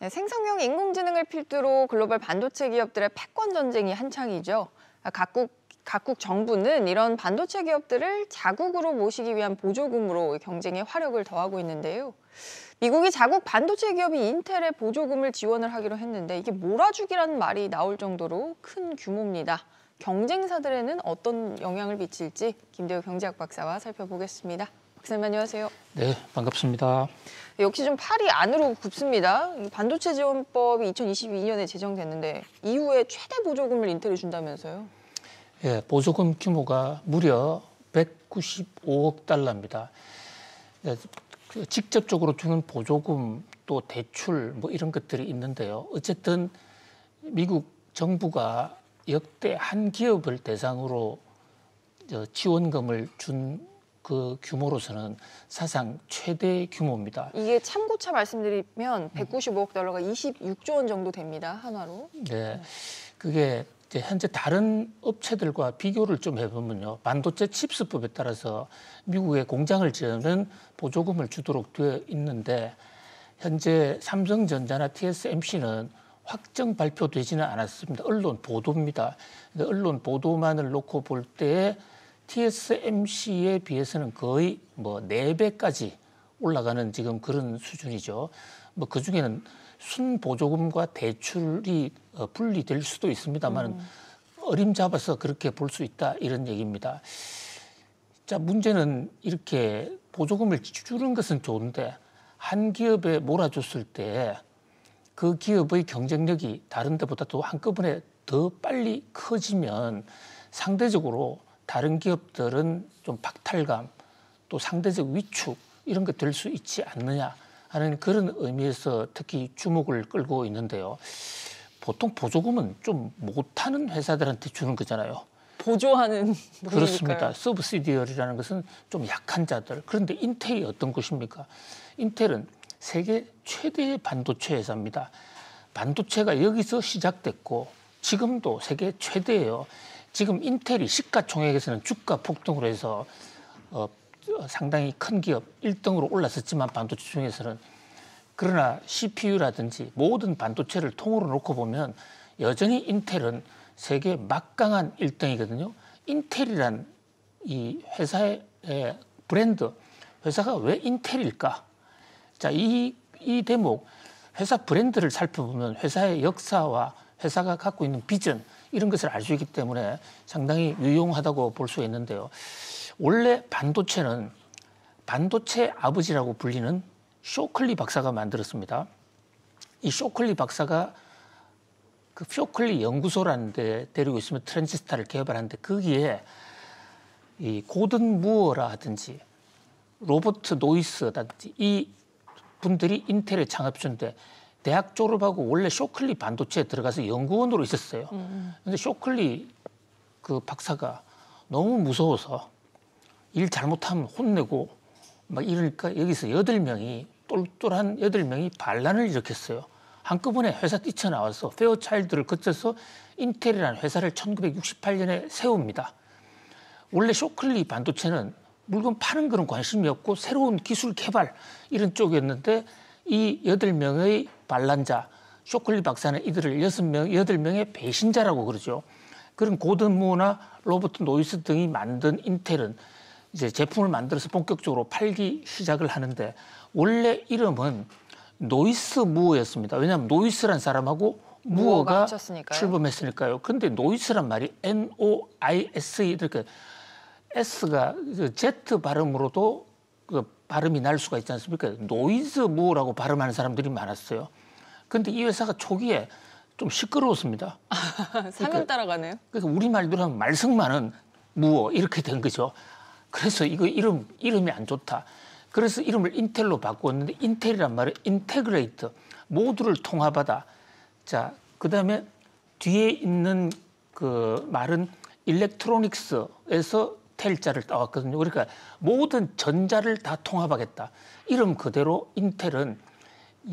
네, 생성형 인공지능을 필두로 글로벌 반도체 기업들의 패권 전쟁이 한창이죠. 각국 정부는 이런 반도체 기업들을 자국으로 모시기 위한 보조금으로 경쟁에 화력을 더하고 있는데요. 미국이 자국 반도체 기업인 인텔에 보조금을 지원을 하기로 했는데 이게 몰아주기라는 말이 나올 정도로 큰 규모입니다. 경쟁사들에는 어떤 영향을 미칠지 김대우 경제학 박사와 살펴보겠습니다. 박사님 안녕하세요. 네, 반갑습니다. 역시 좀 팔이 안으로 굽습니다. 반도체 지원법이 2022년에 제정됐는데 이후에 최대 보조금을 인텔이 준다면서요? 예, 보조금 규모가 무려 195억 달러입니다. 예, 직접적으로 주는 보조금 또 대출 뭐 이런 것들이 있는데요. 어쨌든 미국 정부가 역대 한 기업을 대상으로 지원금을 준 그 규모로서는 사상 최대 규모입니다. 이게 참고차 말씀드리면 195억 달러가 26조 원 정도 됩니다. 한화로. 네, 그게 이제 현재 다른 업체들과 비교를 좀 해보면요. 반도체 칩스법에 따라서 미국에 공장을 지으면 보조금을 주도록 되어 있는데 현재 삼성전자나 TSMC는 확정 발표되지는 않았습니다. 언론 보도입니다. 언론 보도만을 놓고 볼 때 TSMC에 비해서는 거의 뭐 4배까지 올라가는 지금 그런 수준이죠. 뭐 그중에는 순보조금과 대출이 분리될 수도 있습니다만 어림잡아서 그렇게 볼 수 있다 이런 얘기입니다. 자, 문제는 이렇게 보조금을 주는 것은 좋은데 한 기업에 몰아줬을 때 그 기업의 경쟁력이 다른 데보다 또 한꺼번에 더 빨리 커지면 상대적으로 다른 기업들은 좀 박탈감 또 상대적 위축 이런 거 될 수 있지 않느냐 하는 그런 의미에서 특히 주목을 끌고 있는데요. 보통 보조금은 좀 못하는 회사들한테 주는 거잖아요. 보조하는 그렇습니다. 서브시디어리라는 것은 좀 약한 자들. 그런데 인텔이 어떤 것입니까? 인텔은 세계 최대의 반도체 회사입니다. 반도체가 여기서 시작됐고 지금도 세계 최대예요. 지금 인텔이 시가총액에서는 주가 폭등으로 해서 상당히 큰 기업 1등으로 올랐었지만 반도체 중에서는 그러나 CPU라든지 모든 반도체를 통으로 놓고 보면 여전히 인텔은 세계 막강한 1등이거든요. 인텔이란 이 회사의 브랜드, 회사가 왜 인텔일까? 자, 이 대목, 회사 브랜드를 살펴보면 회사의 역사와 회사가 갖고 있는 비전 이런 것을 알 수 있기 때문에 상당히 유용하다고 볼 수 있는데요. 원래 반도체는 반도체 아버지라고 불리는 쇼클리 박사가 만들었습니다. 이 쇼클리 박사가 그 쇼클리 연구소라는 데 데리고 있으면 트랜지스타를 개발하는데 거기에 이 고든 무어라든지 로버트 노이스라든지 이 분들이 인텔의 창업주인데 대학 졸업하고 원래 쇼클리 반도체에 들어가서 연구원으로 있었어요. 근데 쇼클리 그 박사가 너무 무서워서 일 잘못하면 혼내고 막 이러니까 여기서 8명이 똘똘한 8명이 반란을 일으켰어요. 한꺼번에 회사 뛰쳐나와서 페어차일드를 거쳐서 인텔이라는 회사를 1968년에 세웁니다. 원래 쇼클리 반도체는 물건 파는 그런 관심이 없고 새로운 기술 개발 이런 쪽이었는데 이 8명의 반란자, 쇼클리 박사는 이들을 8명의 배신자라고 그러죠. 그런 고든무어나 로버트 노이스 등이 만든 인텔은 이제 제품을 만들어서 본격적으로 팔기 시작을 하는데 원래 이름은 노이스 무어였습니다. 왜냐하면 노이스란 사람하고 무어가 출범했으니까요. 그런데 노이스란 말이 N-O-I-S-E 이렇게 S가 Z 발음으로도 그 발음이 날 수가 있지 않습니까? 노이즈 무어라고 발음하는 사람들이 많았어요. 그런데 이 회사가 초기에 좀 시끄러웠습니다. 사명 따라가네요. 그러니까 우리말대로 하면 말썽 많은 무어 이렇게 된 거죠. 그래서 이거 이름이 안 좋다. 그래서 이름을 인텔로 바꾸었는데 인텔이란 말은 인테그레이트, 모두를 통합하다. 자, 그다음에 뒤에 있는 그 말은 일렉트로닉스에서 텔자를 따왔거든요. 그러니까 모든 전자를 다 통합하겠다. 이름 그대로 인텔은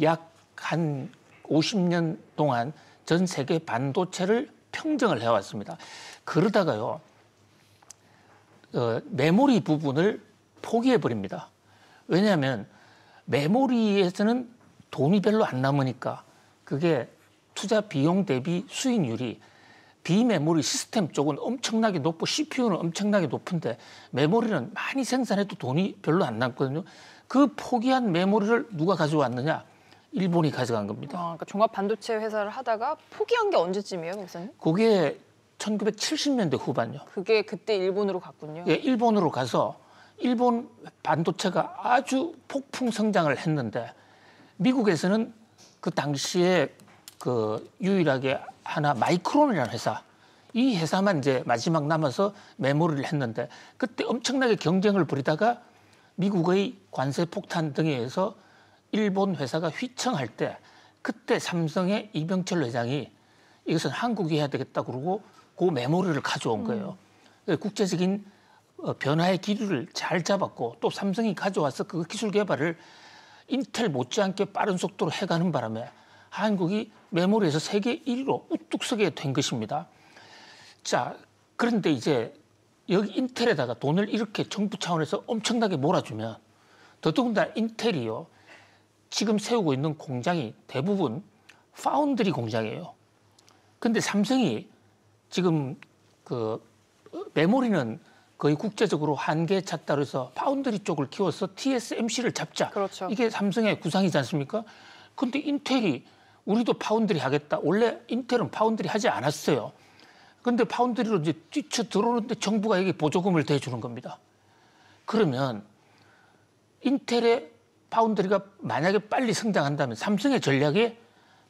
약 한 50년 동안 전 세계 반도체를 평정을 해왔습니다. 그러다가요, 메모리 부분을 포기해버립니다. 왜냐하면 메모리에서는 돈이 별로 안 남으니까 그게 투자 비용 대비 수익률이 비메모리 시스템 쪽은 엄청나게 높고 CPU는 엄청나게 높은데 메모리는 많이 생산해도 돈이 별로 안 남거든요. 그 포기한 메모리를 누가 가져왔느냐? 일본이 가져간 겁니다. 그러니까 종합 반도체 회사를 하다가 포기한 게 언제쯤이에요, 목사님? 그게 1970년대 후반요. 그게 그때 일본으로 갔군요. 예, 일본으로 가서 일본 반도체가 아주 폭풍 성장을 했는데 미국에서는 그 당시에 그 유일하게 하나 마이크론이라는 회사, 이 회사만 이제 마지막 남아서 메모리를 했는데 그때 엄청나게 경쟁을 벌이다가 미국의 관세 폭탄 등에 의해서 일본 회사가 휘청할 때 그때 삼성의 이병철 회장이 이것은 한국이 해야 되겠다 그러고 그 메모리를 가져온 거예요. 국제적인 변화의 기류를 잘 잡았고 또 삼성이 가져와서 그 기술 개발을 인텔 못지않게 빠른 속도로 해가는 바람에 한국이 메모리에서 세계 1위로 우뚝 서게 된 것입니다. 자, 그런데 이제 여기 인텔에다가 돈을 이렇게 정부 차원에서 엄청나게 몰아주면 더더군다나 인텔이요. 지금 세우고 있는 공장이 대부분 파운드리 공장이에요. 근데 삼성이 지금 그 메모리는 거의 국제적으로 한계에 찼다고 해서 파운드리 쪽을 키워서 TSMC를 잡자. 그렇죠. 이게 삼성의 구상이지 않습니까? 근데 인텔이 우리도 파운드리 하겠다. 원래 인텔은 파운드리 하지 않았어요. 근데 파운드리로 이제 뛰쳐 들어오는데 정부가 여기 보조금을 대주는 겁니다. 그러면 인텔의 파운드리가 만약에 빨리 성장한다면 삼성의 전략에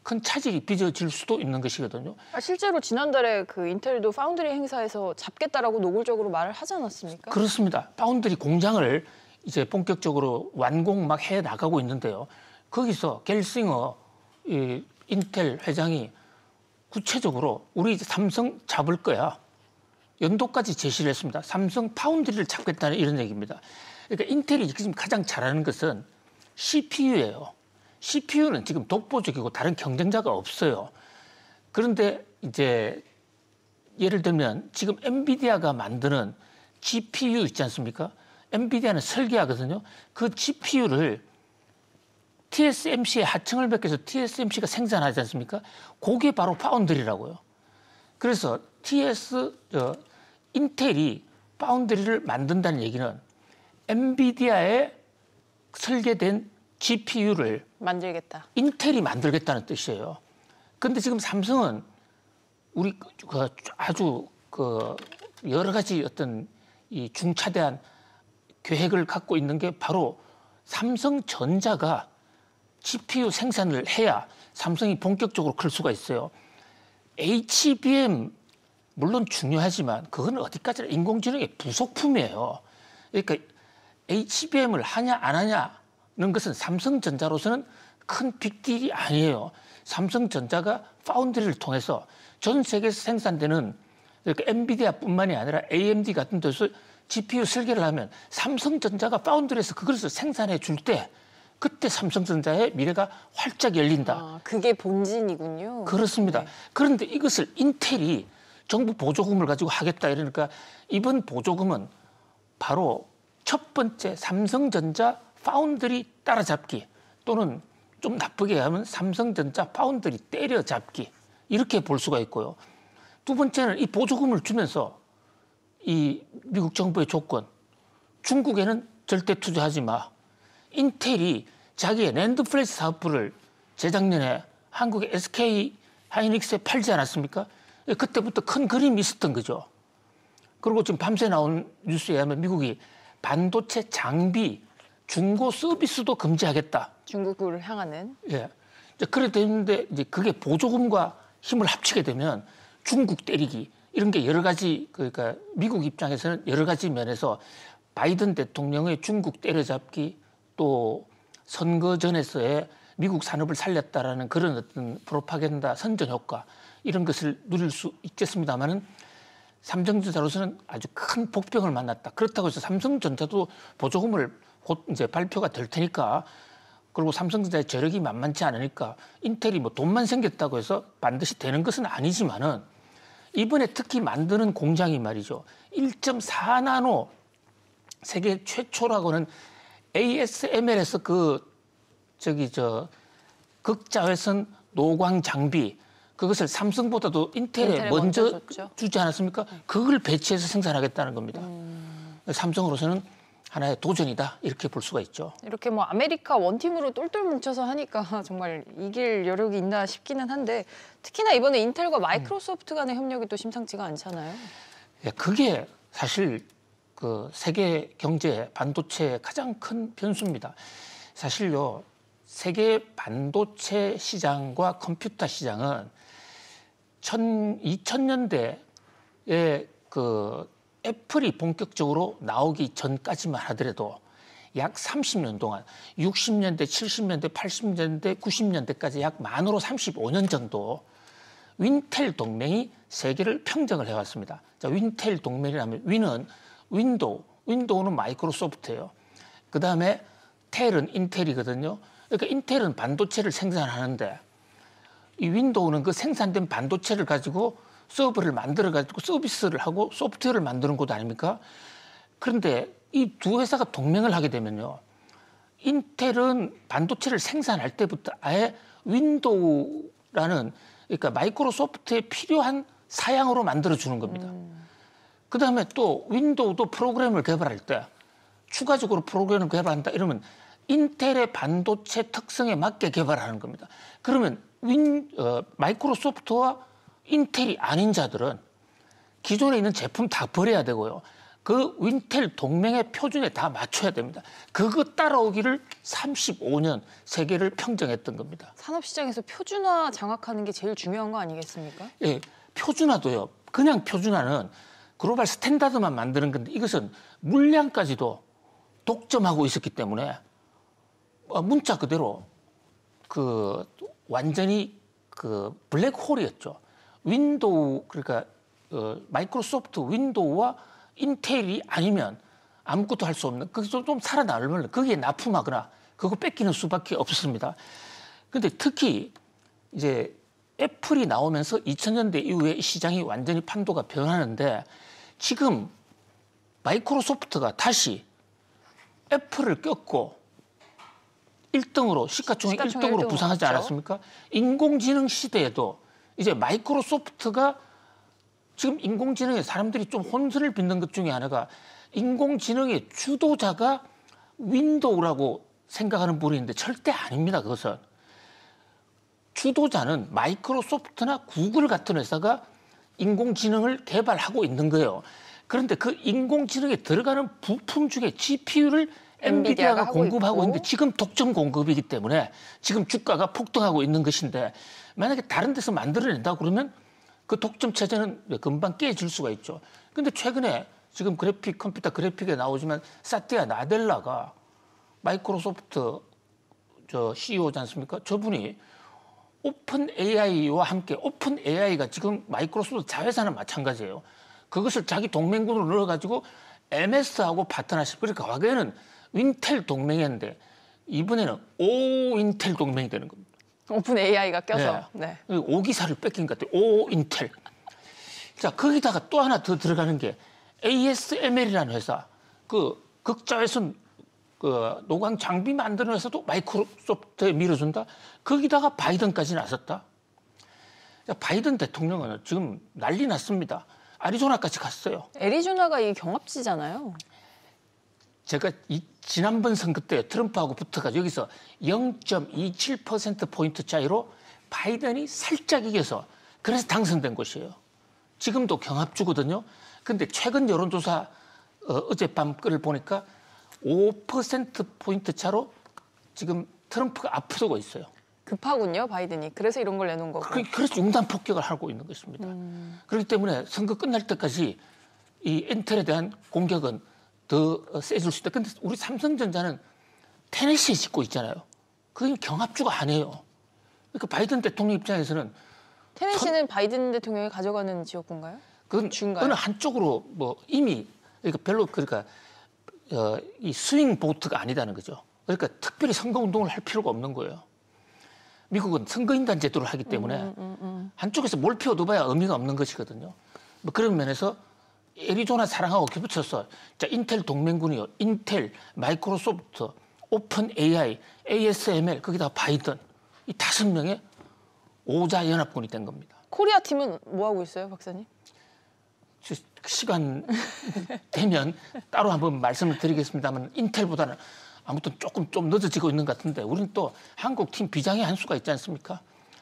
큰 차질이 빚어질 수도 있는 것이거든요. 실제로 지난달에 그 인텔도 파운드리 행사에서 잡겠다라고 노골적으로 말을 하지 않았습니까? 그렇습니다. 파운드리 공장을 이제 본격적으로 완공 막 해 나가고 있는데요. 거기서 겔싱어 인텔 회장이 구체적으로 우리 이제 삼성 잡을 거야. 연도까지 제시를 했습니다. 삼성 파운드리를 잡겠다는 이런 얘기입니다. 그러니까 인텔이 지금 가장 잘하는 것은 CPU예요. CPU는 지금 독보적이고 다른 경쟁자가 없어요. 그런데 이제 예를 들면 지금 엔비디아가 만드는 GPU 있지 않습니까? 엔비디아는 설계하거든요. 그 GPU를 TSMC의 하청을 맺혀서 TSMC가 생산하지 않습니까? 그게 바로 파운드리라고요. 그래서 인텔이 파운드리를 만든다는 얘기는 엔비디아에 설계된 GPU를 만들겠다. 인텔이 만들겠다는 뜻이에요. 그런데 지금 삼성은 우리 아주 여러 가지 어떤 이 중차대한 계획을 갖고 있는 게 바로 삼성전자가 GPU 생산을 해야 삼성이 본격적으로 클 수가 있어요. HBM 물론 중요하지만 그건 어디까지나 인공지능의 부속품이에요. 그러니까 HBM을 하냐 안 하냐는 것은 삼성전자로서는 큰 빅딜이 아니에요. 삼성전자가 파운드리를 통해서 전 세계에서 생산되는 그러니까 엔비디아뿐만이 아니라 AMD 같은 데서 GPU 설계를 하면 삼성전자가 파운드리에서 그것을 생산해 줄 때 그때 삼성전자의 미래가 활짝 열린다. 그게 본진이군요. 그렇습니다. 네. 그런데 이것을 인텔이 정부 보조금을 가지고 하겠다 이러니까 이번 보조금은 바로 첫 번째 삼성전자 파운드리 따라잡기 또는 좀 나쁘게 하면 삼성전자 파운드리 때려잡기 이렇게 볼 수가 있고요. 두 번째는 이 보조금을 주면서 이 미국 정부의 조건 중국에는 절대 투자하지 마. 인텔이 자기의 낸드 플래시 사업부를 재작년에 한국의 SK 하이닉스에 팔지 않았습니까? 그때부터 큰 그림이 있었던 거죠. 그리고 지금 밤새 나온 뉴스에 의하면 미국이 반도체 장비 중고 서비스도 금지하겠다. 중국을 향하는. 예. 그래 되는데 이제 그게 보조금과 힘을 합치게 되면 중국 때리기 이런 게 여러 가지 그러니까 미국 입장에서는 여러 가지 면에서 바이든 대통령의 중국 때려잡기 또 선거 전에서의 미국 산업을 살렸다라는 그런 어떤 프로파간다 선전 효과 이런 것을 누릴 수 있겠습니다만은 삼성전자로서는 아주 큰 복병을 만났다. 그렇다고 해서 삼성전자도 보조금을 곧 이제 발표가 될 테니까 그리고 삼성전자의 저력이 만만치 않으니까 인텔이 뭐 돈만 생겼다고 해서 반드시 되는 것은 아니지만은 이번에 특히 만드는 공장이 말이죠. 1.4나노 세계 최초라고는 ASML에서 극자외선 노광 장비 그것을 삼성보다도 인텔에 먼저 주지 않았습니까? 그걸 배치해서 생산하겠다는 겁니다. 삼성으로서는 하나의 도전이다 이렇게 볼 수가 있죠. 이렇게 뭐 아메리카 원팀으로 똘똘 뭉쳐서 하니까 정말 이길 여력이 있나 싶기는 한데 특히나 이번에 인텔과 마이크로소프트 간의 협력이 또 심상치가 않잖아요. 예, 그게 사실 그 세계 경제 반도체의 가장 큰 변수입니다. 사실요 세계 반도체 시장과 컴퓨터 시장은 2000년대에 그 애플이 본격적으로 나오기 전까지만 하더라도 약 30년 동안 60년대, 70년대, 80년대, 90년대까지 약 만으로 35년 정도 윈텔 동맹이 세계를 평정을 해왔습니다. 자, 윈텔 동맹이라면 윈은 윈도우는 마이크로소프트예요. 그 다음에 텔은 인텔이거든요. 그러니까 인텔은 반도체를 생산하는데 이 윈도우는 그 생산된 반도체를 가지고 서버를 만들어가지고 서비스를 하고 소프트웨어를 만드는 곳 아닙니까? 그런데 이 두 회사가 동맹을 하게 되면요. 인텔은 반도체를 생산할 때부터 아예 윈도우라는 그러니까 마이크로소프트에 필요한 사양으로 만들어주는 겁니다. 그 다음에 또 윈도우도 프로그램을 개발할 때 추가적으로 프로그램을 개발한다 이러면 인텔의 반도체 특성에 맞게 개발하는 겁니다. 그러면 마이크로소프트와 인텔이 아닌 자들은 기존에 있는 제품 다 버려야 되고요. 그 윈텔 동맹의 표준에 다 맞춰야 됩니다. 그거 따라오기를 35년 세계를 평정했던 겁니다. 산업시장에서 표준화 장악하는 게 제일 중요한 거 아니겠습니까? 예, 표준화도요. 그냥 표준화는 글로벌 스탠다드만 만드는 건데 이것은 물량까지도 독점하고 있었기 때문에 문자 그대로 그 완전히 그 블랙홀이었죠. 윈도우 그러니까 마이크로소프트 윈도우와 인텔이 아니면 아무것도 할 수 없는 거기서 좀 살아남으면 거기에 납품하거나 그거 뺏기는 수밖에 없었습니다. 그런데 특히 이제 애플이 나오면서 2000년대 이후에 시장이 완전히 판도가 변하는데 지금 마이크로소프트가 다시 애플을 꺾고 1등으로 시가총액 1등으로 부상하지 않았습니까? 인공지능 시대에도 이제 마이크로소프트가 지금 인공지능에 사람들이 좀 혼선을 빚는 것 중에 하나가 인공지능의 주도자가 윈도우라고 생각하는 분이 있는데 절대 아닙니다. 그것은. 주도자는 마이크로소프트나 구글 같은 회사가 인공지능을 개발하고 있는 거예요. 그런데 그 인공지능에 들어가는 부품 중에 GPU를 엔비디아가 공급하고 있는데 지금 독점 공급이기 때문에 지금 주가가 폭등하고 있는 것인데 만약에 다른 데서 만들어낸다고 그러면 그 독점 체제는 금방 깨질 수가 있죠. 그런데 최근에 지금 컴퓨터 그래픽에 나오지만 사티아 나델라가 마이크로소프트 CEO지 않습니까? 저분이 오픈 AI와 함께 오픈 AI가 지금 마이크로소프트 자회사는 마찬가지예요. 그것을 자기 동맹군으로 넣어가지고 MS하고 파트너십. 그러니까 과거에는 윈텔 동맹이었는데 이번에는 오인텔 동맹이 되는 겁니다. 오픈 AI가 껴서. 네. 네. 오기사를 뺏긴 것 같아요. 오인텔. 자, 거기다가 또 하나 더 들어가는 게 ASML이라는 회사. 그 극자회선 그 노광 장비 만드는 회사도 마이크로소프트에 밀어준다. 거기다가 바이든까지 나섰다. 자, 바이든 대통령은 지금 난리 났습니다. 애리조나까지 갔어요. 애리조나가 이 경합지잖아요. 제가 지난번 선거 때 트럼프하고 붙어가지고 여기서 0.27%포인트 차이로 바이든이 살짝 이겨서 그래서 당선된 곳이에요. 지금도 경합주거든요. 근데 최근 여론조사 어젯밤 거를 보니까 5%포인트 차로 지금 트럼프가 앞서고 있어요. 급하군요, 바이든이. 그래서 이런 걸 내놓은 거고. 그래서 융단 폭격을 하고 있는 것입니다. 그렇기 때문에 선거 끝날 때까지 이 인텔에 대한 공격은 더 세질 수 있다. 근데 우리 삼성전자는 테네시에 짓고 있잖아요. 그게 경합주가 아니에요. 그러니까 바이든 대통령 입장에서는 테네시는 바이든 대통령이 가져가는 지역구인가요? 그건 주인가요? 어느 한쪽으로 뭐 이미 그러니까 별로 그러니까 이 스윙 보트가 아니다는 거죠. 그러니까 특별히 선거 운동을 할 필요가 없는 거예요. 미국은 선거인단 제도를 하기 때문에 한쪽에서 몰피 얻어봐야 의미가 없는 것이거든요. 뭐 그런 면에서 애리조나 사랑하고 겹쳐서 자 인텔 동맹군이요. 인텔, 마이크로소프트, 오픈 AI, ASML 거기다 바이든 이 5명의 오자 연합군이 된 겁니다. 코리아 팀은 뭐 하고 있어요, 박사님? 시간 되면 따로 한번 말씀을 드리겠습니다만 인텔보다는 아무튼 조금 좀 늦어지고 있는 것 같은데 우리는 또 한국 팀 비장의 한 수가 있지 않습니까?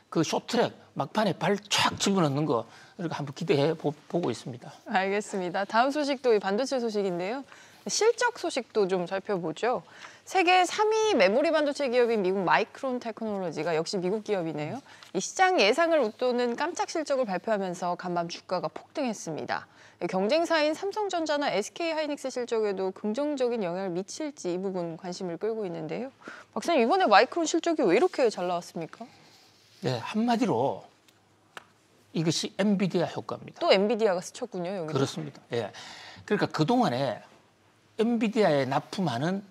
그 쇼트랙 막판에 발 촥 집어넣는 거 이렇게 한번 기대해 보고 있습니다. 알겠습니다. 다음 소식도 이 반도체 소식인데요. 실적 소식도 좀 살펴보죠. 세계 3위 메모리 반도체 기업인 미국 마이크론 테크놀로지가 역시 미국 기업이네요. 이 시장 예상을 웃도는 깜짝 실적을 발표하면서 간밤 주가가 폭등했습니다. 경쟁사인 삼성전자나 SK하이닉스 실적에도 긍정적인 영향을 미칠지 이 부분 관심을 끌고 있는데요. 박사님, 이번에 마이크론 실적이 왜 이렇게 잘 나왔습니까? 네, 한마디로 이것이 엔비디아 효과입니다. 또 엔비디아가 스쳤군요, 여기. 그렇습니다. 예. 그러니까 그동안에 엔비디아에 납품하는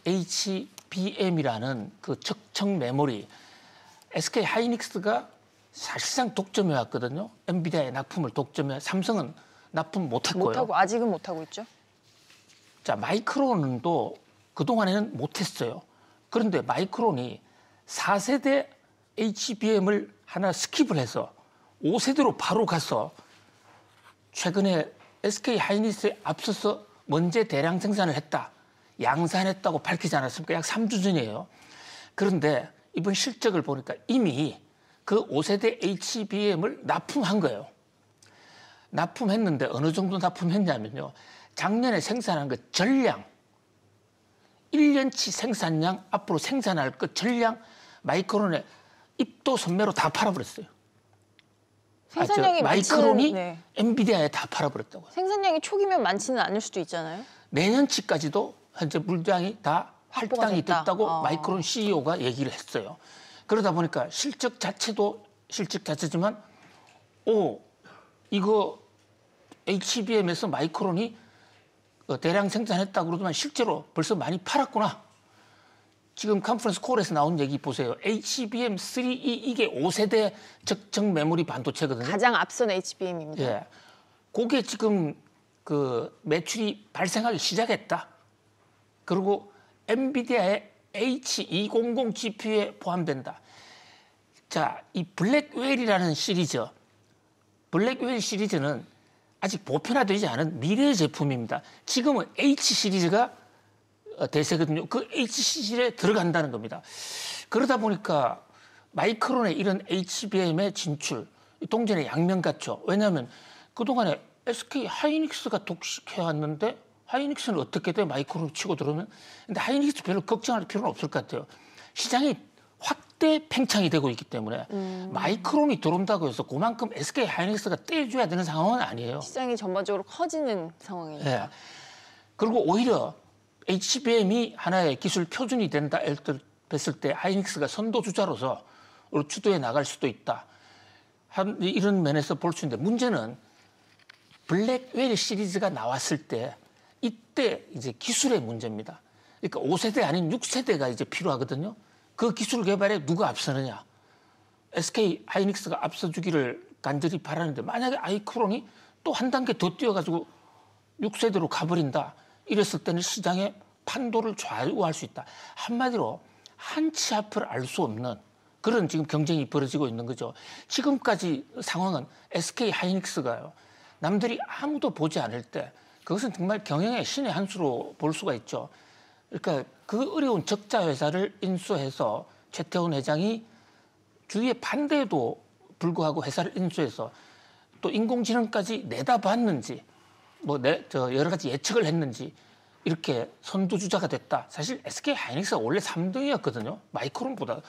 HBM이라는 그 적청 메모리 SK 하이닉스가 사실상 독점해 왔거든요. 엔비디아의 납품을 독점해 삼성은 납품 못했고요. 못하고 아직은 못하고 있죠. 자, 마이크론도 그동안에는 못했어요. 그런데 마이크론이 4세대 HBM을 하나 스킵을 해서 5세대로 바로 가서 최근에 SK 하이닉스에 앞서서 먼저 대량 생산을 했다. 양산했다고 밝히지 않았습니까? 약 3주 전이에요. 그런데 이번 실적을 보니까 이미 그 5세대 HBM을 납품한 거예요. 납품했는데 어느 정도 납품했냐면요. 작년에 생산한 그 전량, 1년치 생산량, 앞으로 생산할 그 전량 마이크론에 입도 선매로 다 팔아버렸어요. 생산량이 마이크론이 네. 엔비디아에 다 팔아버렸다고요. 생산량이 초기면 많지는 않을 수도 있잖아요. 내년치까지도 현재 물량이 다 할당이 됐다고 마이크론 CEO가 얘기를 했어요. 그러다 보니까 실적 자체도 실적 자체지만 이거 HBM에서 마이크론이 대량 생산했다고 그러더만 실제로 벌써 많이 팔았구나. 지금 컨퍼런스 콜에서 나온 얘기 보세요. HBM3E 이게 5세대 적정 메모리 반도체거든요. 가장 앞선 HBM입니다. 예. 그게 지금 그 매출이 발생하기 시작했다. 그리고 엔비디아의 H200 GPU에 포함된다. 자, 이 블랙웰이라는 시리즈, 블랙웰 시리즈는 아직 보편화되지 않은 미래의 제품입니다. 지금은 H 시리즈가 대세거든요. 그 H 시리즈에 들어간다는 겁니다. 그러다 보니까 마이크론의 이런 HBM의 진출, 동전의 양면 같죠. 왜냐하면 그동안에 SK 하이닉스가 독식해왔는데 하이닉스는 어떻게 돼? 마이크론 치고 들어오면. 근데 하이닉스 별로 걱정할 필요는 없을 것 같아요. 시장이 확대 팽창이 되고 있기 때문에 마이크론이 들어온다고 해서 그만큼 SK 하이닉스가 떼줘야 되는 상황은 아니에요. 시장이 전반적으로 커지는 상황이니까. 네. 그리고 오히려 HBM이 하나의 기술 표준이 된다 했을 때 하이닉스가 선도주자로서 주도해 나갈 수도 있다. 이런 면에서 볼 수 있는데 문제는 블랙웰 시리즈가 나왔을 때 이때 이제 기술의 문제입니다. 그러니까 5세대 아닌 6세대가 이제 필요하거든요. 그 기술 개발에 누가 앞서느냐. SK 하이닉스가 앞서주기를 간절히 바라는데 만약에 마이크론이 또 한 단계 더 뛰어가지고 6세대로 가버린다. 이랬을 때는 시장의 판도를 좌우할 수 있다. 한마디로 한 치 앞을 알 수 없는 그런 지금 경쟁이 벌어지고 있는 거죠. 지금까지 상황은 SK 하이닉스가요. 남들이 아무도 보지 않을 때 그것은 정말 경영의 신의 한 수로 볼 수가 있죠. 그러니까 그 어려운 적자 회사를 인수해서 최태원 회장이 주위의 반대에도 불구하고 회사를 인수해서 또 인공지능까지 내다봤는지 여러 가지 예측을 했는지 이렇게 선두주자가 됐다. 사실 SK 하이닉스가 원래 3등이었거든요. 마이크론보다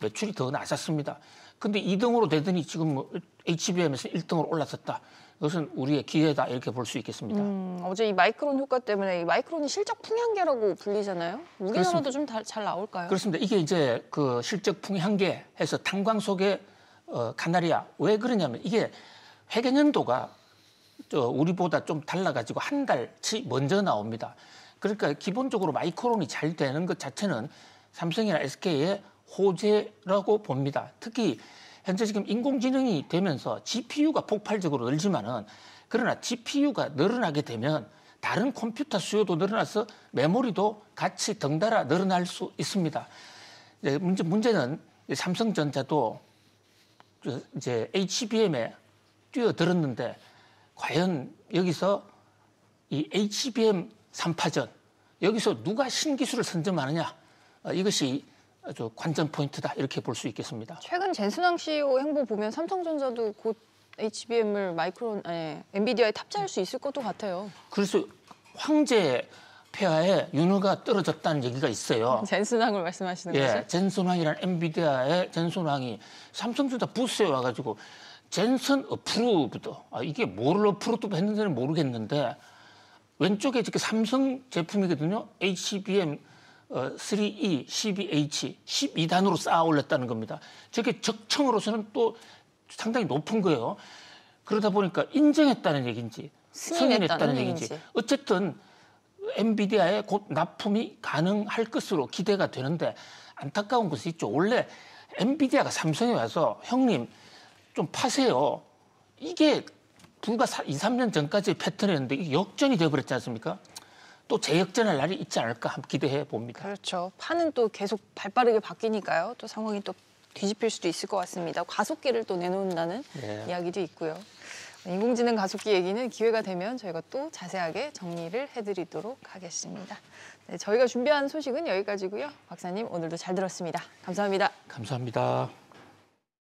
매출이 더 낮았습니다. 근데 2등으로 되더니 지금 HBM에서 1등으로 올라섰다. 이것은 우리의 기회다 이렇게 볼 수 있겠습니다. 어제 이 마이크론 효과 때문에 이 마이크론이 실적 풍향계라고 불리잖아요. 우리나라도 좀 잘 나올까요? 그렇습니다. 이게 이제 그 실적 풍향계 해서 탄광 속의 카나리아. 왜 그러냐면 이게 회계연도가 우리보다 좀 달라가지고 한 달치 먼저 나옵니다. 그러니까 기본적으로 마이크론이 잘 되는 것 자체는 삼성이나 SK의 호재라고 봅니다. 특히 현재 지금 인공지능이 되면서 GPU가 폭발적으로 늘지만은 그러나 GPU가 늘어나게 되면 다른 컴퓨터 수요도 늘어나서 메모리도 같이 덩달아 늘어날 수 있습니다. 문제는 삼성전자도 이제 HBM에 뛰어들었는데 과연 여기서 이 HBM 3파전 여기서 누가 신기술을 선점하느냐 이것이 아주 관전 포인트다 이렇게 볼 수 있겠습니다. 최근 젠슨왕 CEO 행보 보면 삼성전자도 곧 HBM을 엔비디아에 탑재할 수 있을 것도 같아요. 그래서 황제 폐하에 윤허가 떨어졌다는 얘기가 있어요. 젠슨왕을 말씀하시는 거죠? 예, 젠슨왕이라는 엔비디아의 젠슨왕이 삼성전자 부스에 와가지고 젠슨 어프루브드 이게 뭐를 어프루브 했는지는 모르겠는데 왼쪽에 이렇게 삼성 제품이거든요. HBM 3E, 12H, 12단으로 쌓아 올렸다는 겁니다. 저게 적청으로서는 또 상당히 높은 거예요. 그러다 보니까 인정했다는 얘기인지 승인했다는 얘기인지 어쨌든 엔비디아에 곧 납품이 가능할 것으로 기대가 되는데 안타까운 것이 있죠. 원래 엔비디아가 삼성에 와서 형님 좀 파세요. 이게 불과 2, 3년 전까지의 패턴이었는데 이게 역전이 되어버렸지 않습니까? 또 재역전할 날이 있지 않을까 한번 기대해 봅니다. 그렇죠. 판은 또 계속 발빠르게 바뀌니까요. 또 상황이 또 뒤집힐 수도 있을 것 같습니다. 가속기를 또 내놓는다는 이야기도 있고요. 인공지능 가속기 얘기는 기회가 되면 저희가 또 자세하게 정리를 해드리도록 하겠습니다. 네, 저희가 준비한 소식은 여기까지고요. 박사님 오늘도 잘 들었습니다. 감사합니다. 감사합니다.